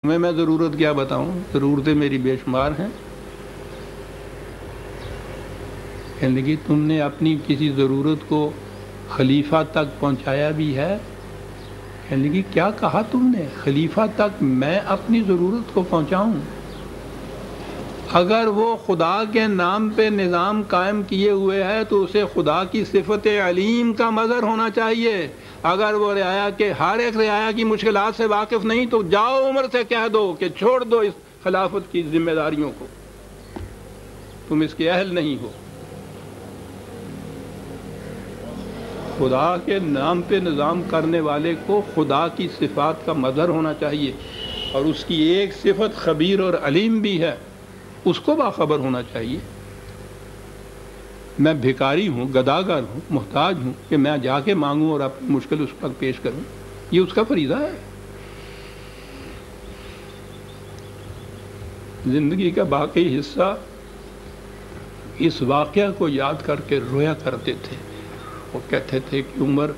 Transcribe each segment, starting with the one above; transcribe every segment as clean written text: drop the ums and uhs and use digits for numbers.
میں ضرورت کیا بتاؤں، ضرورتیں میری بے شمار ہیں. کہنے لگی تم نے اپنی کسی ضرورت کو خلیفہ تک پہنچایا بھی ہے؟ کہنے لگی کیا کہا تم نے؟ خلیفہ تک میں اپنی ضرورت کو پہنچاؤں؟ اگر وہ خدا کے نام پہ نظام قائم کیے ہوئے ہے تو اسے خدا کی صفت علیم کا مظہر ہونا چاہیے. اگر وہ رعایا کے ہر ایک رعایا کی مشکلات سے واقف نہیں تو جاؤ عمر سے کہہ دو کہ چھوڑ دو اس خلافت کی ذمہ داریوں کو، تم اس کے اہل نہیں ہو. خدا کے نام پہ نظام کرنے والے کو خدا کی صفات کا مظہر ہونا چاہیے، اور اس کی ایک صفت خبیر اور علیم بھی ہے، اس کو باخبر ہونا چاہیے. میں بھکاری ہوں، گداگر ہوں، محتاج ہوں کہ میں جا کے مانگوں اور اپنی مشکل اس پر پیش کروں، یہ اس کا فریضہ ہے. زندگی کا باقی حصہ اس واقعہ کو یاد کر کے رویا کرتے تھے. وہ کہتے تھے کہ عمر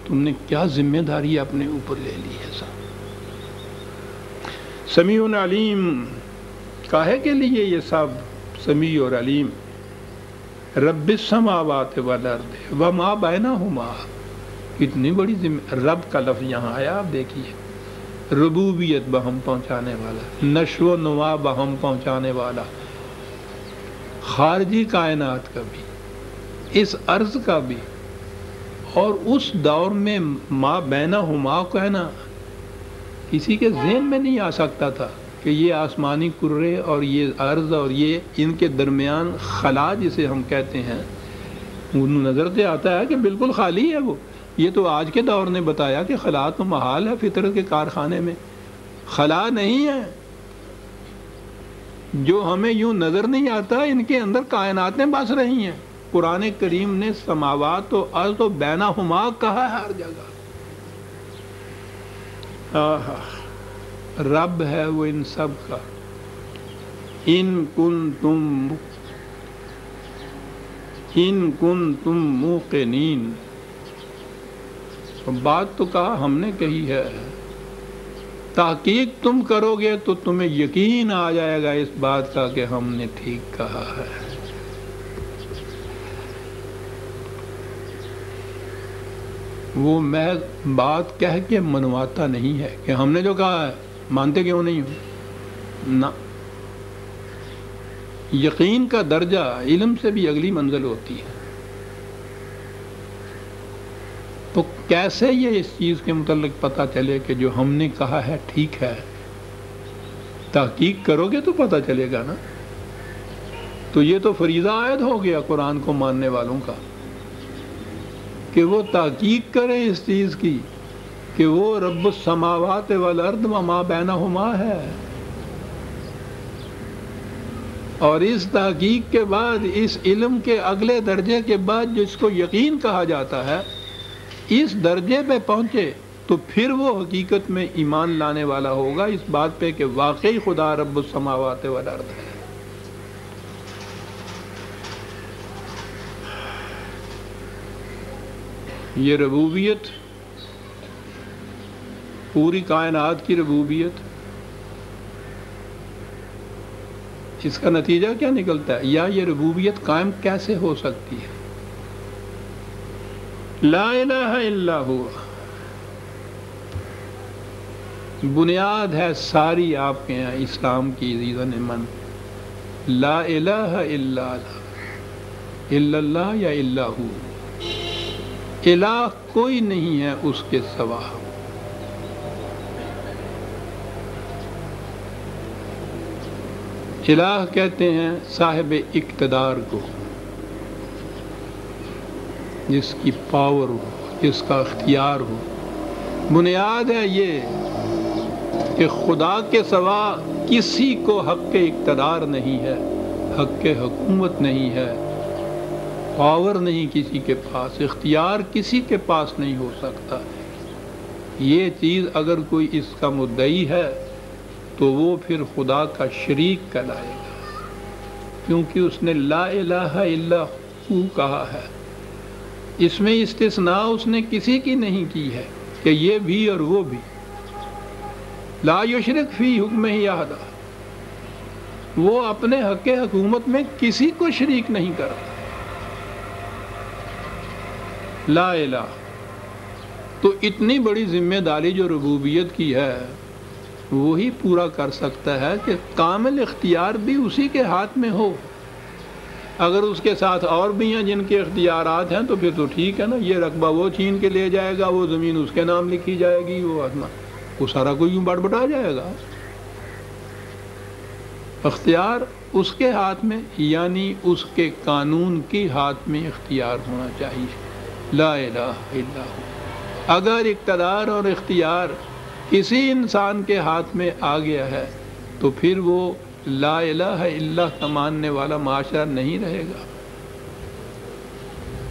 تم نے کیا ذمہ داری اپنے اوپر لے لی ہے صاحب. سمیع علیم کاہے کے لیے یہ سب سمیع اور علیم؟ رب السماوات والارض وما بینہما، کتنی بڑی ذمہ. رب کا لفظ یہاں آیا، آپ دیکھیے، ربوبیت بہم پہنچانے والا، نشو و نما بہم پہنچانے والا، خارجی کائنات کا بھی، اس عرض کا بھی، اور اس دور میں ما بینہما کہنا کسی کے ذہن میں نہیں آ سکتا تھا کہ یہ آسمانی کرے اور یہ عرض اور یہ ان کے درمیان خلا جسے ہم کہتے ہیں، نظر سے آتا ہے کہ بالکل خالی ہے. وہ یہ تو آج کے دور نے بتایا کہ خلا تو محال ہے، فطرت کے کارخانے میں خلا نہیں ہے. جو ہمیں یوں نظر نہیں آتا ان کے اندر کائناتیں بس رہی ہیں. قرآن کریم نے سماوات و ارض و بینہما کہا ہے ہر جگہ. رب ہے وہ ان سب کا. ان کنتم موقنین. بات تو کہا ہم نے کہی ہے، تحقیق تم کرو گے تو تمہیں یقین آ جائے گا اس بات کا کہ ہم نے ٹھیک کہا ہے. وہ محض بات کہہ کے منواتا نہیں ہے کہ ہم نے جو کہا ہے مانتے کیوں نہیں ہو. نہ، یقین کا درجہ علم سے بھی اگلی منزل ہوتی ہے. تو کیسے یہ اس چیز کے متعلق پتہ چلے کہ جو ہم نے کہا ہے ٹھیک ہے؟ تحقیق کرو گے تو پتہ چلے گا نا. تو یہ تو فریضہ عائد ہو گیا قرآن کو ماننے والوں کا کہ وہ تحقیق کریں اس چیز کی کہ وہ رب السماوات والارض وما بینہما ہے. اور اس تحقیق کے بعد، اس علم کے اگلے درجے کے بعد جس کو یقین کہا جاتا ہے، اس درجے پہ پہنچے تو پھر وہ حقیقت میں ایمان لانے والا ہوگا اس بات پہ کہ واقعی خدا رب السماوات والارض ہے. یہ ربوبیت، پوری کائنات کی ربوبیت، اس کا نتیجہ کیا نکلتا ہے؟ یا یہ ربوبیت قائم کیسے ہو سکتی ہے؟ لا الہ الا ہوا بنیاد ہے ساری آپ کے یہاں اسلام کی عزیزان من. لا الہ الا اللہ یا الا ہو، الہ کوئی نہیں ہے اس کے سوا. الہ کہتے ہیں صاحب اقتدار کو، جس کی پاور ہو، جس کا اختیار ہو. بنیاد ہے یہ کہ خدا کے سوا کسی کو حق اقتدار نہیں ہے، حق حکومت نہیں ہے، پاور نہیں کسی کے پاس، اختیار کسی کے پاس نہیں ہو سکتا. یہ چیز اگر کوئی اس کا مدعی ہے تو وہ پھر خدا کا شریک کہلائے گا، کیونکہ اس نے لا الہ الا ہو کہا ہے. اس میں استثناء اس نے کسی کی نہیں کی ہے کہ یہ بھی اور وہ بھی. لا یشرک فی حکمہ احدا، وہ اپنے حق حکومت میں کسی کو شریک نہیں کرتا۔ لا الہ، تو اتنی بڑی ذمہ داری جو ربوبیت کی ہے وہی پورا کر سکتا ہے کہ کامل اختیار بھی اسی کے ہاتھ میں ہو۔ اگر اس کے ساتھ اور بھی ہیں جن کے اختیارات ہیں تو پھر تو ٹھیک ہے نا، یہ رقبہ وہ چھین کے لے جائے گا، وہ زمین اس کے نام لکھی جائے گی، وہ سارا کوئی یوں بٹ بٹا جائے گا۔ اختیار اس کے ہاتھ میں، یعنی اس کے قانون کی ہاتھ میں اختیار ہونا چاہیے۔ لا الہ الا ہو۔ اگر اقتدار اور اختیار کسی انسان کے ہاتھ میں آ گیا ہے تو پھر وہ لا الہ الا اللہ کا ماننے والا معاشرہ نہیں رہے گا۔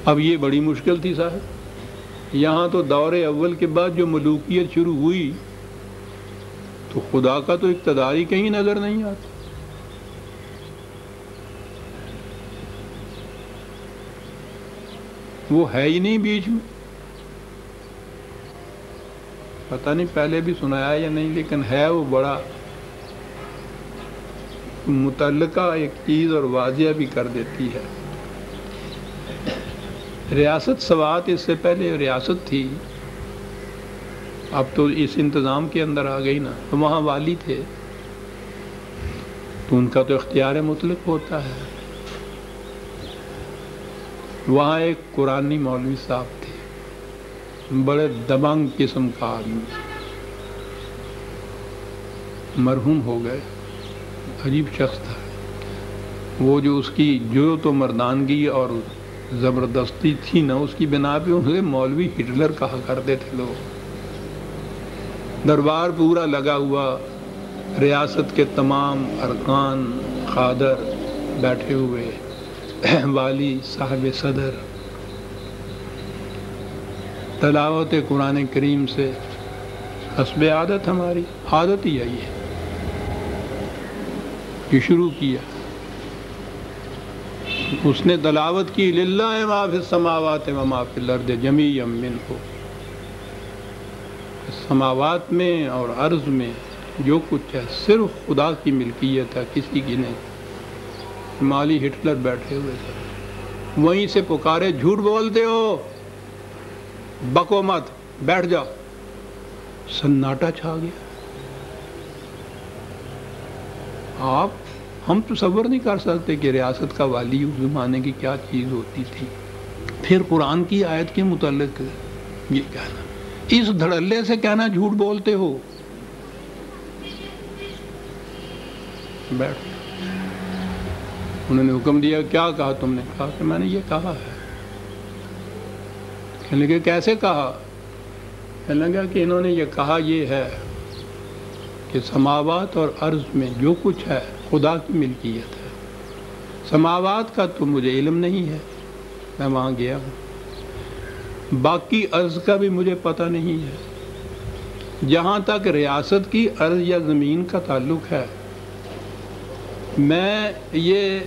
اب یہ بڑی مشکل تھی صاحب، یہاں تو دور اول کے بعد جو ملوکیت شروع ہوئی تو خدا کا تو اقتدار ہی کہیں نظر نہیں آتا۔ وہ ہے ہی نہیں بیچ میں، پتہ نہیں پہلے بھی سنایا یا نہیں، لیکن ہے وہ بڑا متعلقہ ایک چیز اور واضح بھی کر دیتی ہے۔ ریاست سوات اس سے پہلے ریاست تھی، اب تو اس انتظام کے اندر آ گئی نا، تو وہاں والی تھے تو ان کا تو اختیار مطلق ہوتا ہے۔ وہاں ایک قرآنی مولوی صاحب تھے، بڑے دبنگ قسم کا آدمی، مرحوم ہو گئے، عجیب شخص تھا وہ، جو اس کی جو تو مردانگی اور زبردستی تھی نا، اس کی بنا پہ اسے مولوی ہٹلر کہا کرتے تھے لوگ۔ دربار پورا لگا ہوا، ریاست کے تمام ارکان قادر بیٹھے ہوئے، والی صاحب صدر، تلاوت قرآن کریم سے حسب عادت، ہماری عادت ہی ہے یہ شروع کیا۔ اس نے تلاوت کی للہ ما فی السماوات و ما فی الارض جمیعا منہ، سماوات میں اور ارض میں جو کچھ ہے صرف خدا کی ملکیت ہے، کسی کی نہیں۔ مالی ہٹلر بیٹھے ہوئے تھے، وہیں سے پکارے جھوٹ بولتے ہو، بکو مت، بیٹھ جاؤ۔ سناٹا چھا گیا۔ ہم تصور نہیں کر سکتے کہ ریاست کا والی اس زمانے کی کیا چیز ہوتی تھی۔ پھر قرآن کی آیت کے متعلق یہ کہنا، اس دھڑلے سے کہنا جھوٹ بولتے ہو، بیٹھ۔ انہوں نے حکم دیا، کیا کہا تم نے؟ کہا کہ میں نے یہ کہا ہے۔ کہنے لگے کیسے کہا؟ کہنے لگا کہ انہوں نے یہ کہا یہ ہے کہ سماوات اور ارض میں جو کچھ ہے خدا کی ملکیت ہے۔ سماوات کا تو مجھے علم نہیں ہے، میں وہاں گیا ہوں، باقی ارض کا بھی مجھے پتہ نہیں ہے۔ جہاں تک ریاست کی ارض یا زمین کا تعلق ہے، میں یہ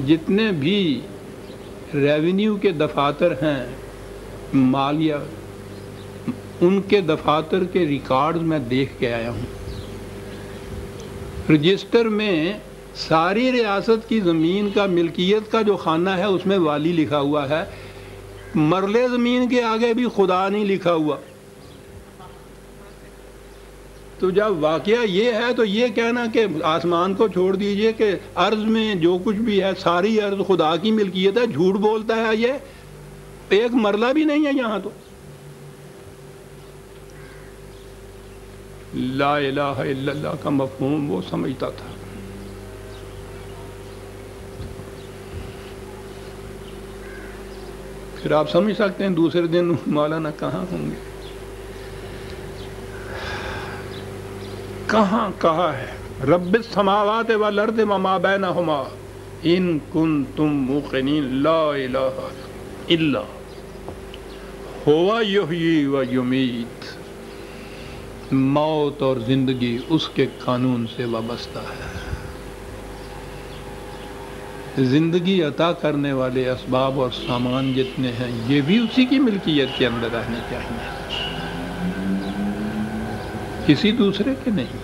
جتنے بھی ریونیو کے دفاتر ہیں، مالیہ، ان کے دفاتر کے ریکارڈز میں دیکھ کے آیا ہوں۔ رجسٹر میں ساری ریاست کی زمین کا ملکیت کا جو خانہ ہے اس میں والی لکھا ہوا ہے، مرلے زمین کے آگے بھی خدا نہیں لکھا ہوا۔ تو جب واقعہ یہ ہے تو یہ کہنا کہ آسمان کو چھوڑ دیجئے کہ ارض میں جو کچھ بھی ہے ساری ارض خدا کی ملکیت ہے، جھوٹ بولتا ہے۔ یہ ایک مرلہ بھی نہیں ہے یہاں تو۔ لا الہ الا اللہ کا مفہوم وہ سمجھتا تھا۔ پھر آپ سمجھ سکتے ہیں دوسرے دن مولانا کہاں ہوں گے، کہاں کہا ہے رب السماوات والارض وما بینہما ان کنتم موقنین لا الہ الا ہوا یحیی و یمیت، موت اور زندگی اس کے قانون سے وابستہ ہے۔ زندگی عطا کرنے والے اسباب اور سامان جتنے ہیں یہ بھی اسی کی ملکیت کے اندر رہنے چاہیے، کسی دوسرے کے نہیں۔